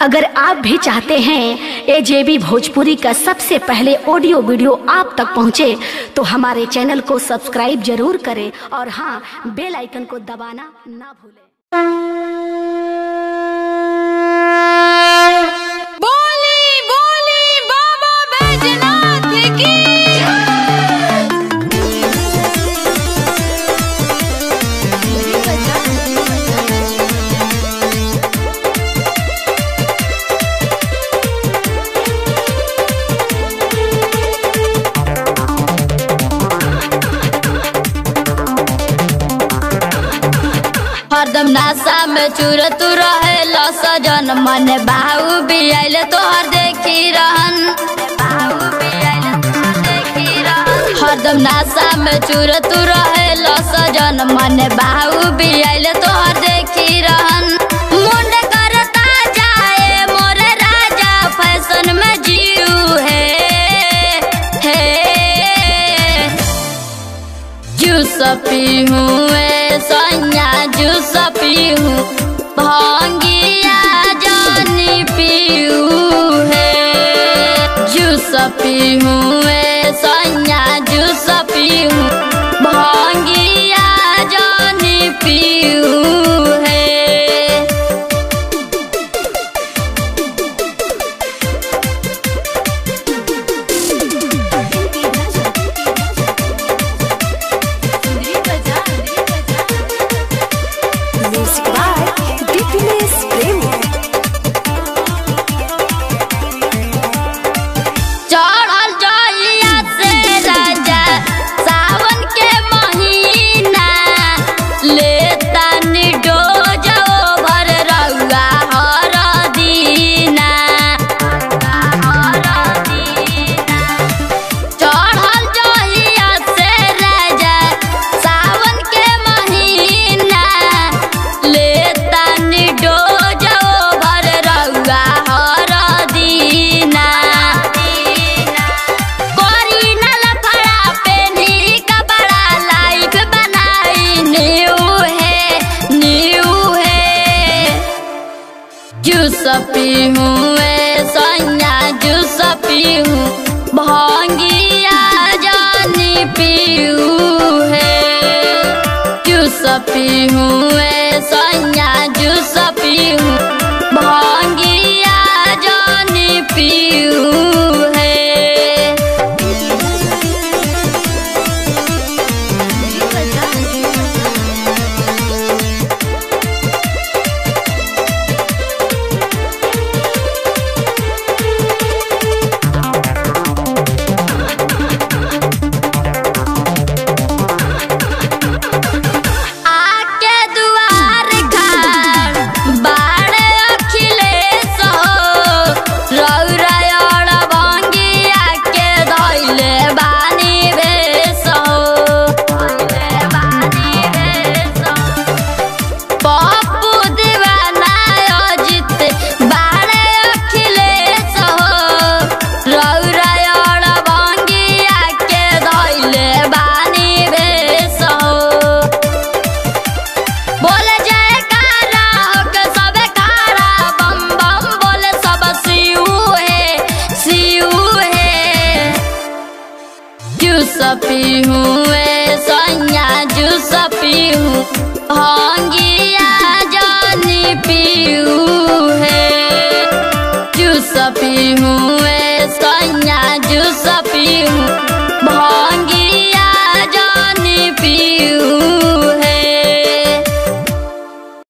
अगर आप भी चाहते हैं AJB भोजपुरी का सबसे पहले ऑडियो वीडियो आप तक पहुंचे तो हमारे चैनल को सब्सक्राइब जरूर करें और हाँ, बेल आइकन को दबाना ना भूलें। बोली बोली बाबा बैजनाथ की हरदम नासा में चूर तू रहेला सजन मन बाहू भी आइल तोहर देखी रहन। हरदम नासा में चूर तू रहेला सजन मन बाहू भी आइल तोहर देखी रहन। मुंड करता जाए मोरे राजा फैशन में जीव है जूस पीहूँ सैया जूस पीहूँ भांगिया जानी पीहूँ है जूस पीहूँ सैया जूस पीहूँ भांगिया जानी पीहूँ है। जूस पीहूँ सैया जूस पीहूँ भांगिया जानी पीहूँ है जूस पीहूँ सैया जूस पीहूँ भांगिया जानी पीहूँ है। जूस पीहूँ सैया जूस पीहूँ भांगिया जानी पीहूँ है जूस पीहूँ सैया जूस